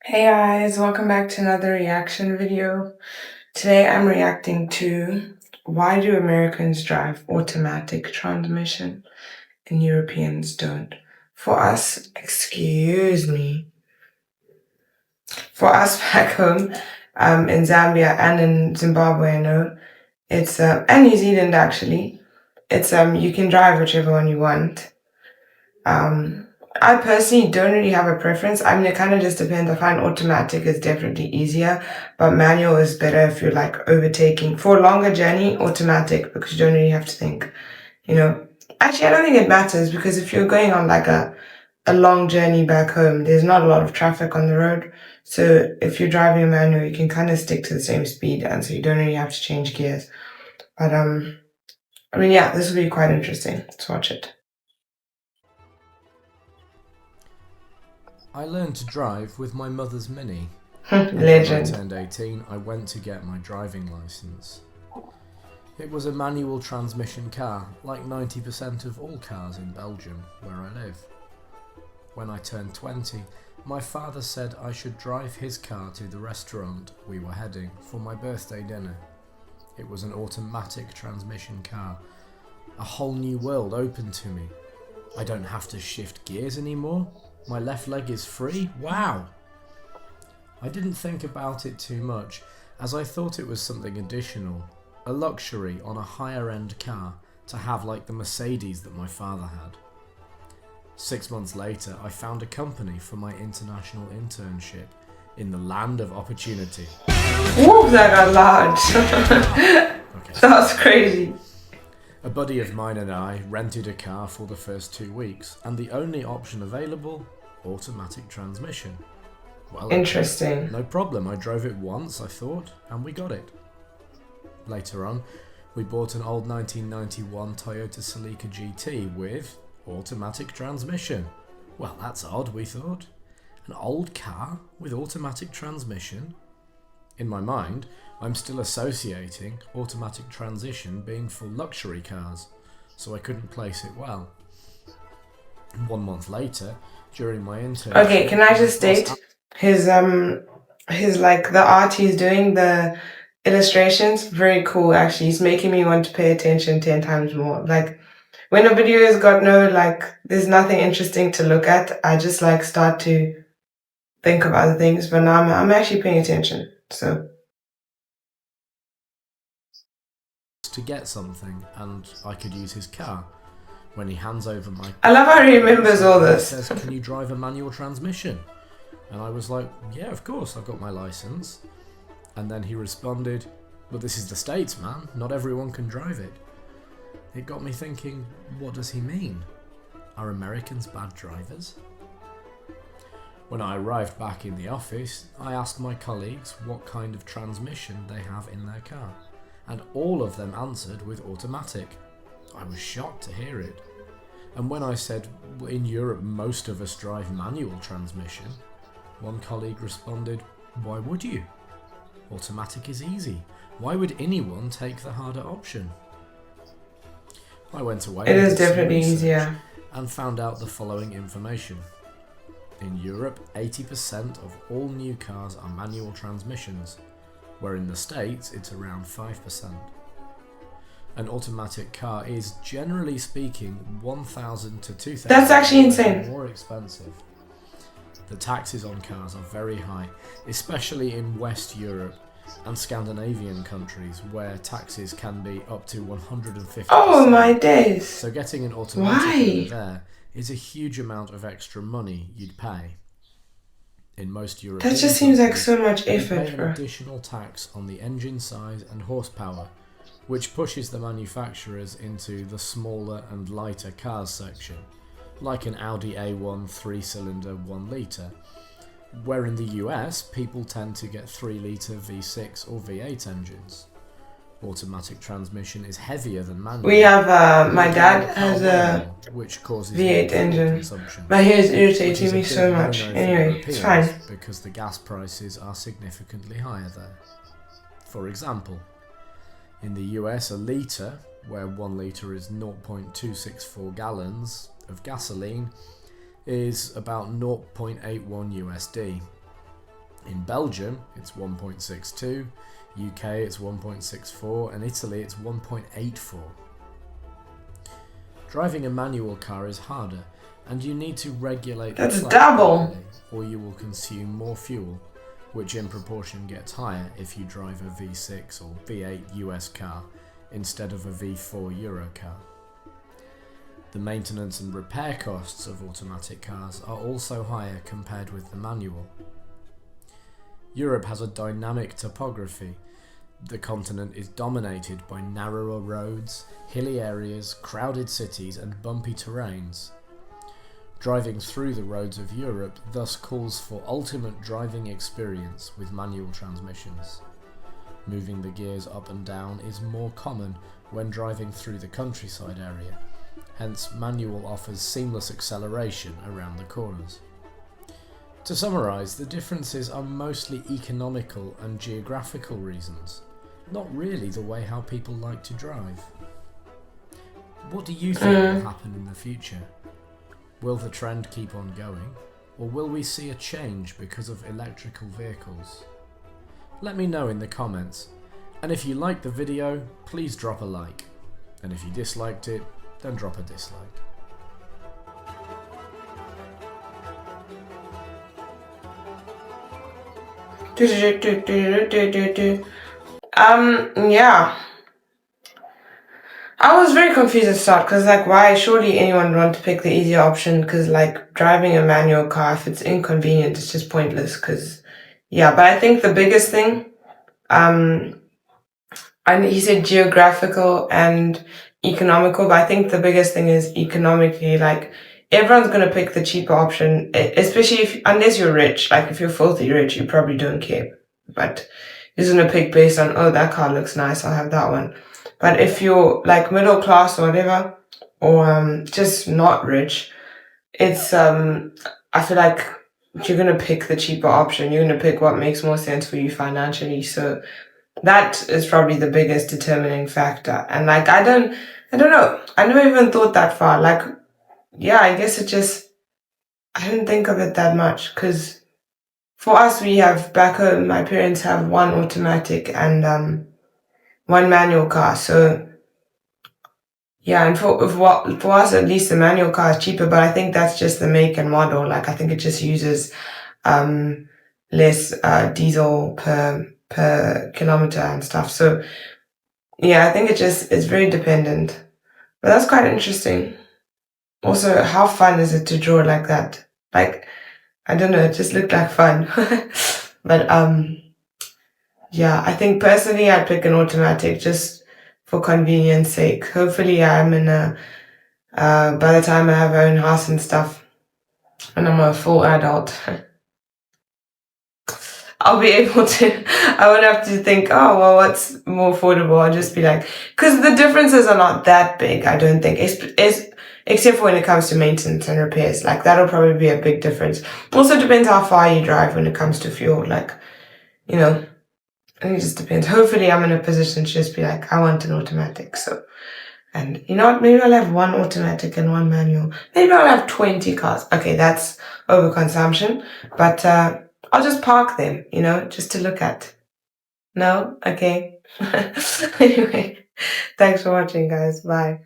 Hey guys, welcome back to another reaction video. Today I'm reacting to why do Americans drive automatic transmission and Europeans don't? For us, excuse me, for us back home, in Zambia and in Zimbabwe, I know it's and New Zealand actually, it's you can drive whichever one you want. Um, I personally don't really have a preference. I mean, it kind of just depends. I find automatic is definitely easier, but manual is better if you're like overtaking. For a longer journey, automatic because you don't really have to think, you know. Actually, I don't think it matters because if you're going on like a long journey back home, there's not a lot of traffic on the road. So if you're driving a manual, you can kind of stick to the same speed and so you don't really have to change gears. But I mean, yeah, this will be quite interesting. Let's watch it. I learned to drive with my mother's Mini. Legend. When I turned 18, I went to get my driving licence. It was a manual transmission car, like 90% of all cars in Belgium, where I live. When I turned 20, my father said I should drive his car to the restaurant we were heading for my birthday dinner. It was an automatic transmission car. A whole new world opened to me. I don't have to shift gears anymore. My left leg is free? Wow! I didn't think about it too much, as I thought it was something additional, a luxury on a higher end car to have like the Mercedes that my father had. 6 months later, I found a company for my international internship in the land of opportunity. Whoop, that got loud. Okay. That was crazy. A buddy of mine and I rented a car for the first 2 weeks, and the only option available, automatic transmission. Well, interesting. No problem, I drove it once, I thought, and we got it. Later on, we bought an old 1991 Toyota Celica GT with automatic transmission. Well, that's odd, we thought. An old car with automatic transmission? In my mind, I'm still associating automatic transition being for luxury cars, so I couldn't place it well. 1 month later, during my internship... Okay, can I just state his like the art he's doing, the illustrations, very cool actually. He's making me want to pay attention 10 times more. Like when a video has got no there's nothing interesting to look at, I just start to think of other things, but now I'm actually paying attention. So to get something, and I could use his car. When he hands over my... I love how he remembers all this. He says, "Can you drive a manual transmission?" And I was like, "Yeah, of course, I've got my license." And then he responded, "But this is the States, man. Not everyone can drive it." It got me thinking, what does he mean? Are Americans bad drivers? When I arrived back in the office, I asked my colleagues what kind of transmission they have in their car, and all of them answered with automatic. I was shocked to hear it. And when I said, in Europe most of us drive manual transmission, one colleague responded, "Why would you? Automatic is easy. Why would anyone take the harder option?" I went away. It is definitely easier. And found out the following information. In Europe, 80% of all new cars are manual transmissions, where in the States it's around 5%. An automatic car is, generally speaking, $1,000 to $2,000. That's actually insane. More expensive. The taxes on cars are very high, especially in West Europe and Scandinavian countries, where taxes can be up to 150%. Oh my days! So getting an automatic there is a huge amount of extra money you'd pay. In most European that just seems like so much effort. You pay an additional tax on the engine size and horsepower, which pushes the manufacturers into the smaller and lighter cars section, like an Audi A1 3-cylinder 1 litre, where in the US people tend to get 3 litre V6 or V8 engines. Automatic transmission is heavier than manual. We have, my dad has a which causes V8 engine. My hair is irritating me so much. Anyway, it's fine. Because the gas prices are significantly higher there. For example, in the US, a litre, where 1 litre is 0.264 gallons of gasoline, is about 0.81 USD. In Belgium, it's 1.62, UK it's 1.64, and Italy it's 1.84. Driving a manual car is harder, and you need to regulate the That's clutch double. properly, or you will consume more fuel, which in proportion gets higher if you drive a V6 or V8 US car instead of a V4 Euro car. The maintenance and repair costs of automatic cars are also higher compared with the manual. Europe has a dynamic topography. The continent is dominated by narrower roads, hilly areas, crowded cities, and bumpy terrains. Driving through the roads of Europe thus calls for ultimate driving experience with manual transmissions. Moving the gears up and down is more common when driving through the countryside area, hence manual offers seamless acceleration around the corners. To summarise, the differences are mostly economical and geographical reasons, not really the way how people like to drive. What do you think will happen in the future? Will the trend keep on going, or will we see a change because of electrical vehicles? Let me know in the comments, and if you liked the video, please drop a like, and if you disliked it, then drop a dislike. Yeah. I was very confused at the start because, like, why surely anyone would want to pick the easier option? Because, like, driving a manual car, if it's inconvenient, it's just pointless. Because, yeah, but I think the biggest thing, and he said geographical and economical, but I think the biggest thing is economically. Like, everyone's gonna pick the cheaper option, especially unless you're rich. Like, if you're filthy rich, you probably don't care. But you're gonna pick based on, oh, that car looks nice, I'll have that one. But if you're like middle class or whatever, or just not rich, it's I feel like you're gonna pick the cheaper option. You're gonna pick what makes more sense for you financially. So that is probably the biggest determining factor. And like I don't know. I never even thought that far. Like, yeah, I guess I didn't think of it that much because for us we have back home. My parents have one automatic and one manual car. So yeah, and for us at least the manual car is cheaper, but I think that's just the make and model. Like I think it just uses less diesel per kilometer and stuff. So yeah, I think it's very dependent. But that's quite interesting. Also, how fun is it to draw like that? Like I don't know, it just looked like fun. But yeah, I think personally I'd pick an automatic just for convenience sake. Hopefully I'm in by the time I have my own house and stuff and I'm a full adult, I'll be able to, I won't have to think, oh, well, what's more affordable? I'll just be like, because the differences are not that big, I don't think, except for when it comes to maintenance and repairs. Like that'll probably be a big difference. Also depends how far you drive when it comes to fuel. Like, you know, I think it just depends. Hopefully I'm in a position to just be like, I want an automatic. So, and you know what? Maybe I'll have one automatic and one manual. Maybe I'll have 20 cars. Okay, that's overconsumption. But I'll just park them, just to look at. No? Okay. Anyway, thanks for watching, guys. Bye.